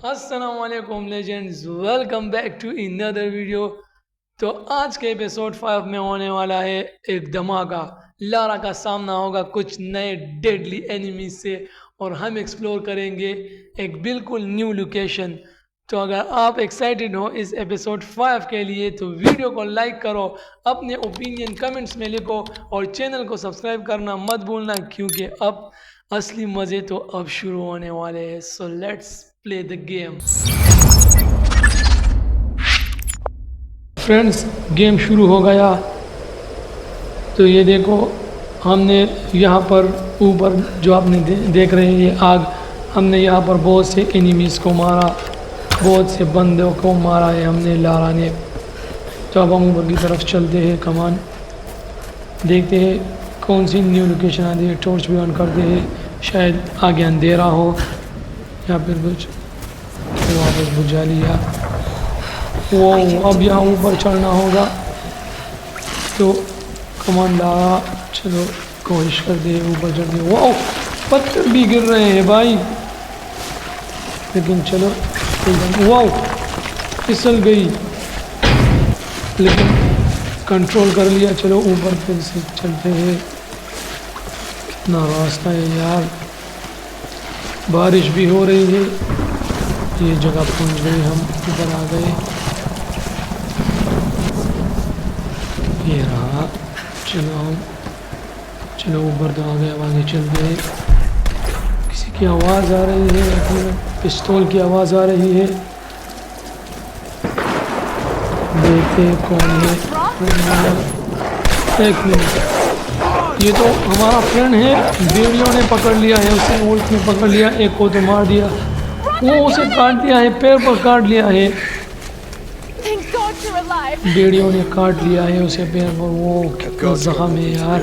अस्सलाम वालेकुम legends, welcome back to another video. तो आज के एपिसोड 5 में होने वाला है एक धमाका। लारा का सामना होगा कुछ नए डेडली एनिमीज से और हम एक्सप्लोर करेंगे एक बिल्कुल न्यू लोकेशन। तो अगर आप एक्साइटेड हो इस एपिसोड 5 के लिए तो वीडियो को लाइक करो, अपने ओपिनियन कमेंट्स में लिखो और चैनल को सब्सक्राइब करना मत भूलना, क्योंकि अब असली मज़े तो अब शुरू होने वाले हैं। So let's play the game. Friends, game शुरू हो गया। तो ये देखो, हमने यहाँ पर ऊपर जो आपने देख रहे हैं ये आग, हमने यहाँ पर बहुत से एनिमीज़ को मारा, बहुत से बंदों को मारा है हमने, लारा ने। तो अब हम ऊपर की तरफ चलते हैं। कमान देखते हैं कौन सी न्यू लोकेशन आती है। टॉर्च भी ऑन करते हैं, शायद आगे अंधेरा हो या फिर कुछ। तो वापस बुझा लिया वो। अब यहाँ ऊपर चढ़ना होगा। तो कमान लारा, चलो कोशिश करते हैं ऊपर चढ़ते। वो पत्थर भी गिर रहे हैं भाई, लेकिन चलो एकदम। वाह, फिसल गई लेकिन कंट्रोल कर लिया। चलो ऊपर फिर से चलते हैं। कितना रास्ता है यार, बारिश भी हो रही है। ये जगह पहुंच गए, हम ऊपर आ गए। ये रहा, चलो ऊपर तो आ गए। अब आगे चलते हैं। किसी की आवाज़ आ रही है, फिर पिस्तौल की आवाज़ आ रही है। देखते हैं कौन है। एक मिनट, ये तो हमारा फ्रेंड है। बेड़ियों ने पकड़ लिया है उसे, वोल्फ ने पकड़ लिया। एक को तो मार दिया, वो उसे काट दिया है, पैर पर काट लिया है। बेड़ियों ने काट लिया है उसे पैर पर। वो कितना जख्म है यार।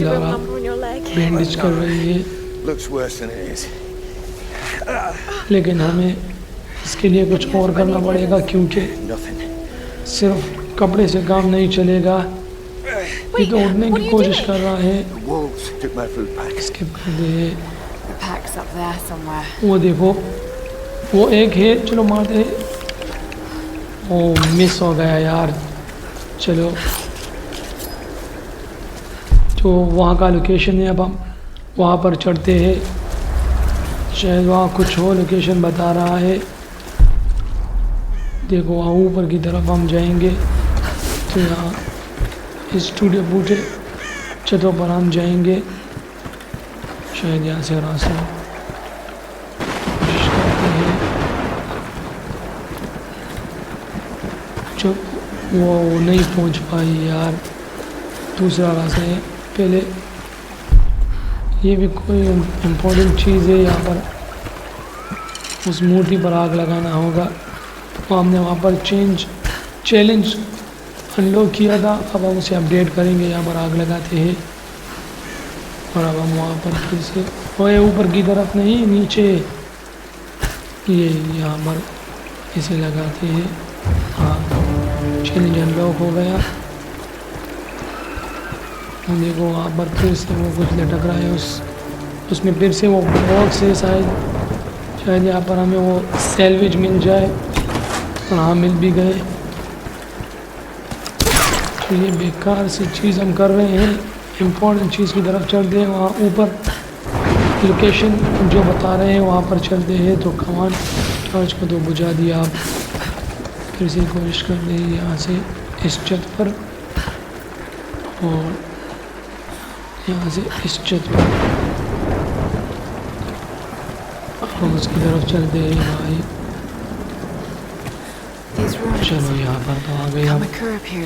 लारा बैंडेज कर रही है, लेकिन हमें इसके लिए कुछ और करना पड़ेगा, क्योंकि सिर्फ कपड़े से काम नहीं चलेगा। ये तो उड़ने की कोशिश कर रहा है। इसके पहले वो देखो, वो एक है। चलो मारते। ओ मिस हो गया यार। चलो, तो वहाँ का लोकेशन है, अब हम वहाँ पर चढ़ते हैं। शायद वहाँ कुछ और लोकेशन बता रहा है। देखो वहाँ ऊपर की तरफ हम जाएंगे। तो यहाँ इस टूटे फूटे छतों पर हम जाएंगे। शायद यहाँ से रास्ता कोशिश करते हैं। जो वो नहीं पहुँच पाई यार, दूसरा रास्ता है। पहले ये भी कोई इम्पोर्टेंट चीज़ है। यहाँ पर उस मूर्ति पर आग लगाना होगा। तो हमने वहाँ पर चैलेंज अनलॉक किया था, अब हम उसे अपडेट करेंगे। यहाँ पर आग लगाते हैं और अब हम वहाँ पर फिर से ओए ऊपर की तरफ नहीं, नीचे। ये यहाँ पर इसे लगाते हैं। हाँ, चैलेंज अनलॉक हो गया। देखो वहाँ पर फिर से वो कुछ लटक रहा है, उसमें फिर से वो बॉक्स है। शायद यहाँ पर हमें वो सैलवेज मिल जाए। और हाँ, मिल भी गए। तो ये बेकार सी चीज़ हम कर रहे हैं, इम्पोर्टेंट चीज़ की तरफ चलते हैं। वहाँ ऊपर लोकेशन जो बता रहे हैं वहाँ पर चलते हैं। तो कमान टॉर्च को तो बुझा दिया। आप फिर से कोशिश कर रहे हैं यहाँ से इस छत पर, और यहाँ से इस छत पर हम उसकी तरफ चलते हैं भाई। चलो यहाँ पर तो आ गए। हम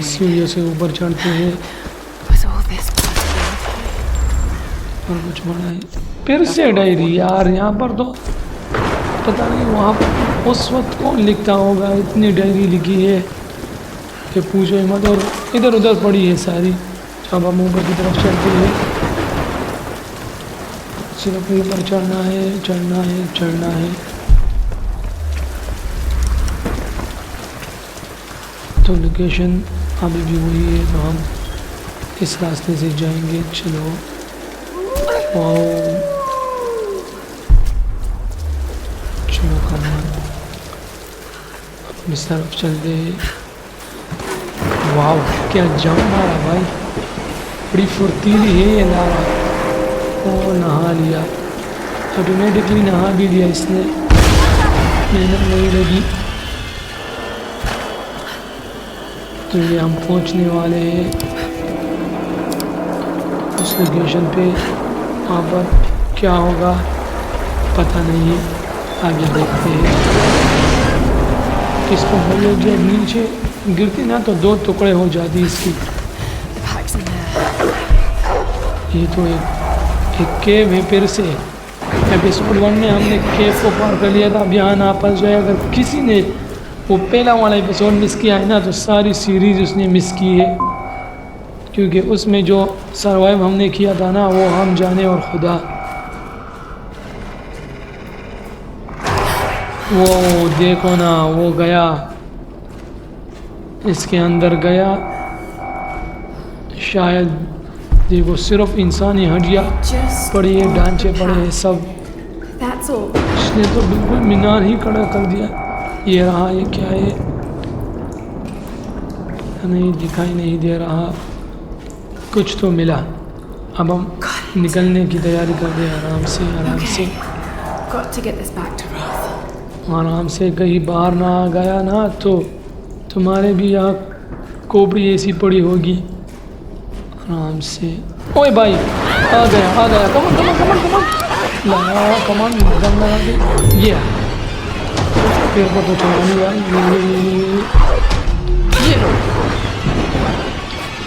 सीढ़ियों से ऊपर चढ़ते हैं और कुछ बना है। फिर से डायरी यार, यहाँ पर तो पता नहीं वहाँ पर उस वक्त कौन लिखता होगा। इतनी डायरी लिखी है कि पूछो ही मत, और इधर उधर पड़ी है सारी। अब हम ऊपर की तरफ चलते हैं। सिर्फ ऊपर चढ़ना है। तो लोकेशन अभी भी वही है, तो हम इस रास्ते से जाएंगे। चलो वाओ, चलो कमान, इस तरफ चलते हैं। वाओ क्या जंप मारा भाई, बड़ी फुर्तीली है ये लारा। ओ नहा लिया, ऑटोमेटिकली नहा भी लिया इसने, मेहनत नहीं लगी। तो ये हम पहुंचने वाले हैं उस लोकेशन पे। वहाँ पर क्या होगा पता नहीं है, आगे देखते हैं। इसको बोलो जब नीचे गिरती ना तो दो टुकड़े हो जाती इसकी। ये तो एक केव है फिर से। एपिसोड 1 में हमने केव को पार कर लिया था, अब यहाँ ना फंस जाए। अगर किसी ने वो पहला वाला एपिसोड मिस किया है ना तो सारी सीरीज़ उसने मिस की है, क्योंकि उसमें जो सरवाइव हमने किया था ना वो हम जाने और खुदा। वो देखो ना, वो गया, इसके अंदर गया। शायद देखो सिर्फ इंसानी हड्डियाँ पड़ी है, ढांचे पड़े हैं सब। इसने तो बिल्कुल मीनार ही खड़ा कर दिया। ये रहा, ये क्या है नहीं दिखाई नहीं दे रहा। कुछ तो मिला, अब हम निकलने की तैयारी कर रहे हैं आराम से आराम से। आराम से, कहीं बाहर ना आ गया ना तो तुम्हारे भी यहाँ कोपड़ी ऐसी पड़ी होगी। आराम से। ओए भाई आ गया, कमान कमान कमान कमान लगा, कमान दम लगा के। ये पेड़ को तो चला नहीं यार। ये लो,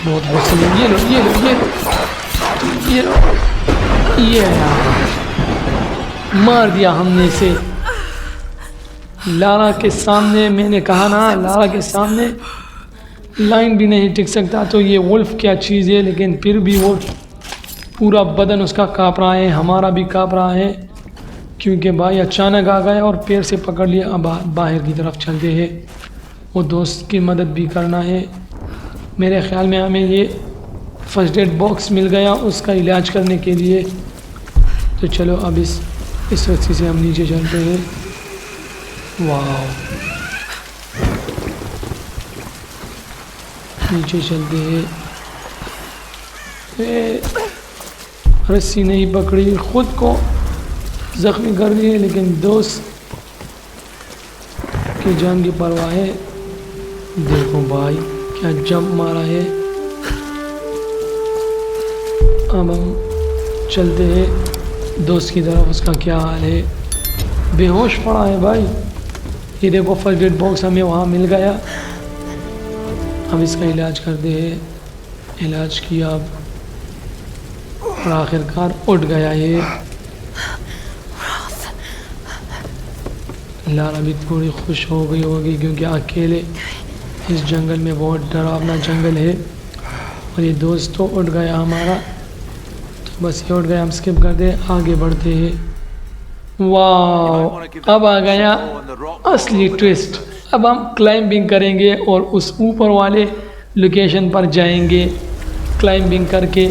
बहुत गुस्से में। ये लो ये लो ये लो ये लो, ये यार मार दिया हमने इसे लारा के सामने। मैंने कहा ना लारा के सामने लाइन भी नहीं टिक सकता। तो ये वुल्फ क्या चीज़ है, लेकिन फिर भी वो पूरा बदन उसका काँप रहा है, हमारा भी काँप रहा है, क्योंकि भाई अचानक आ गया और पैर से पकड़ लिया। अब बाहर की तरफ चलते हैं, वो दोस्त की मदद भी करना है। मेरे ख्याल में हमें ये फर्स्ट एड बॉक्स मिल गया उसका इलाज करने के लिए। तो चलो अब इस रस्सी से हम नीचे चलते हैं। वाह, नीचे चलते हैं। रस्सी नहीं पकड़ी, खुद को ज़ख्मी कर दिए, लेकिन दोस्त की जान की परवाह है। देखो भाई क्या जंप मारा है। अब हम चलते हैं दोस्त की तरफ, उसका क्या हाल है। बेहोश पड़ा है भाई। ये देखो फर्स्ट एड बॉक्स हमें वहाँ मिल गया। अब इसका इलाज करते हैं। इलाज किया अब और आखिरकार उठ गया ये। लारा भी थोड़ी खुश हो गई होगी, क्योंकि अकेले इस जंगल में बहुत डरावना जंगल है। और ये दोस्त तो उठ गया हमारा, तो बस ये उठ गया। हम स्किप करते आगे बढ़ते हैं। वाह, अब आ गया असली ट्विस्ट। अब हम क्लाइंबिंग करेंगे और उस ऊपर वाले लोकेशन पर जाएंगे क्लाइंबिंग करके।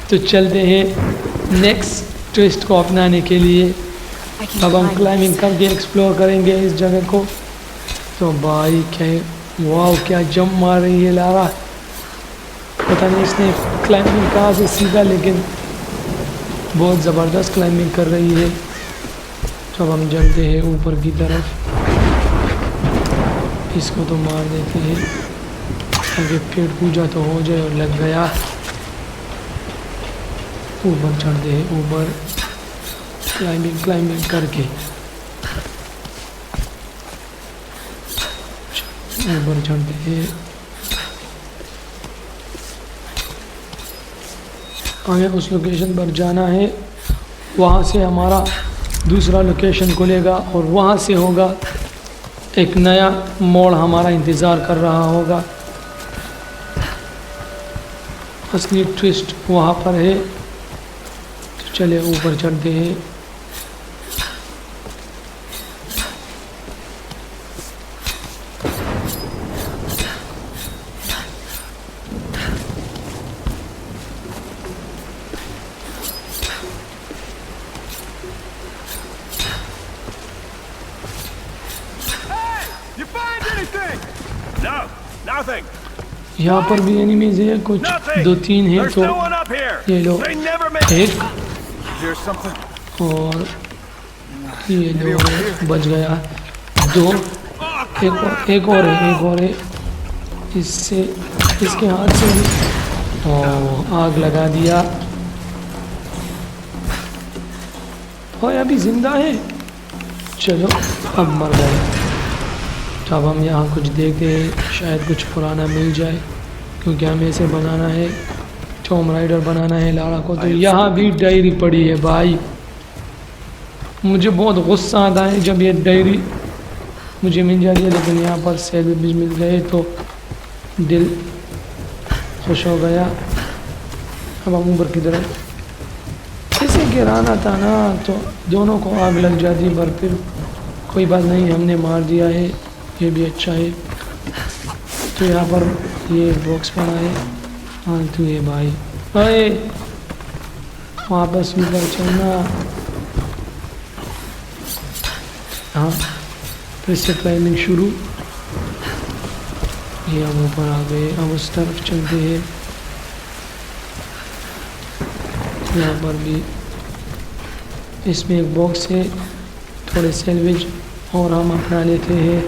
तो चलते हैं नेक्स्ट ट्विस्ट को अपनाने के लिए। अब हम क्लाइंबिंग करके एक्सप्लोर करेंगे इस जगह को। तो भाई क्या, वाह क्या जंप मार रही है लारा। पता नहीं इसने क्लाइंबिंग कहाँ से सीखा, लेकिन बहुत ज़बरदस्त क्लाइंबिंग कर रही है। तो अब हम चलते हैं ऊपर की तरफ। इसको तो मार देते हैं ताकि पेट पूजा तो हो जाए। और लग गया, ऊपर चढ़ते हैं, ऊपर क्लाइंबिंग करके ऊपर चढ़ते हैं। हमें उस लोकेशन पर जाना है, वहाँ से हमारा दूसरा लोकेशन खुलेगा और वहाँ से होगा एक नया मोड़ हमारा इंतज़ार कर रहा होगा। असली ट्विस्ट वहाँ पर है। तो चले ऊपर चढ़ते हैं। Nothing. यहाँ पर भी एनिमीज है कुछ, Nothing. 2-3 है There's तो no one up here. ये लो They never make. एक Here's something. और ये लो बच गया, 2 एक और है इससे, इसके हाथ से भी आग लगा दिया और अभी जिंदा है। चलो अब मर गए। तो अब हम यहाँ कुछ देखते हैं, शायद कुछ पुराना मिल जाए, क्योंकि हमें इसे बनाना है, टॉम राइडर बनाना है लारा को। तो यहाँ भी डायरी पड़ी है भाई, मुझे बहुत गुस्सा आता है जब ये डायरी मुझे मिल जाती है, लेकिन यहाँ पर सैंडविच मिल गए तो दिल खुश हो गया। अब हम ऊपर की तरफ इसे गिराना था ना, तो दोनों को आग लग जाती, पर फिर कोई बात नहीं, हमने मार दिया है, ये भी अच्छा है। तो यहाँ पर ये बॉक्स पड़ा है, हाँ तो ये भाई अरे वापस ऊपर चलना, हाँ फिर से क्लाइंबिंग शुरू। ये हम ऊपर आ गए, अब उस तरफ चलते हैं। यहाँ पर भी इसमें एक बॉक्स है, थोड़े सैंडविच और हम अपना लेते हैं।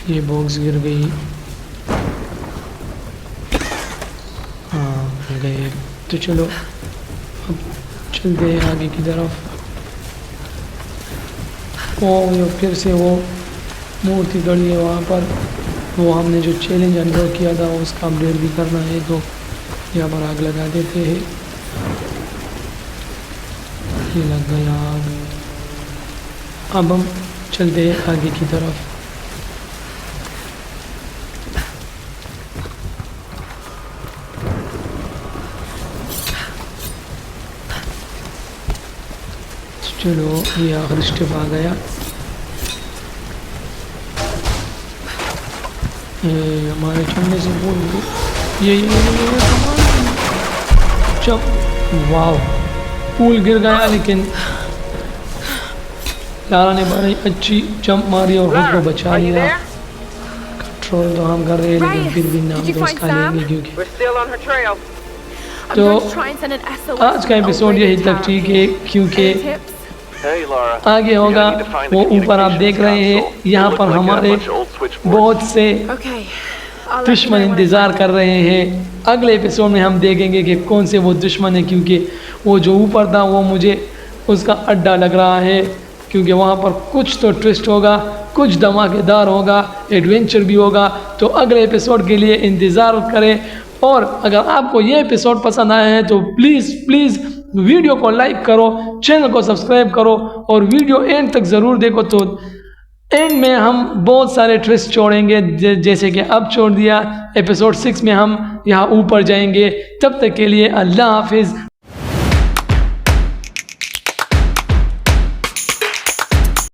ये बॉक्स गिर गई, हाँ गिर गए। तो चलो अब चलते हैं आगे की तरफ। वो फिर से वो मूर्ति गड़ी है वहाँ पर, वो हमने जो चैलेंज अनुभव किया था उसका अपडेट भी करना है, तो यहाँ पर आग लगा देते हैं। ये लग गया आग। अब हम चलते हैं आगे की तरफ। चलो ये आखिरी स्टेप आ गया। हमारे चढ़ने से पूल ये जब वाव पूल गिर गया, लेकिन लारा ने बड़ी अच्छी जंप मारी और खुद को बचा लिया। कंट्रोल तो हम कर रहे हैं, लेकिन फिर भी नाम तो उसका लेंगे, क्योंकि तो आज का एपिसोड यही तक ठीक है, क्योंकि आगे होगा वो ऊपर आप देख रहे हैं। यहाँ पर हमारे बहुत से दुश्मन इंतज़ार कर रहे हैं। अगले एपिसोड में हम देखेंगे कि कौन से वो दुश्मन है, क्योंकि वो जो ऊपर था वो मुझे उसका अड्डा लग रहा है, क्योंकि वहाँ पर कुछ तो ट्विस्ट होगा, कुछ धमाकेदार होगा, एडवेंचर भी होगा। तो अगले एपिसोड के लिए इंतज़ार करें। और अगर आपको ये एपिसोड पसंद आया है तो प्लीज़ वीडियो को लाइक करो, चैनल को सब्सक्राइब करो और वीडियो एंड तक ज़रूर देखो। तो एंड में हम बहुत सारे ट्विस्ट छोड़ेंगे, जैसे कि अब छोड़ दिया। एपिसोड 6 में हम यहाँ ऊपर जाएंगे। तब तक के लिए अल्लाह हाफिज़।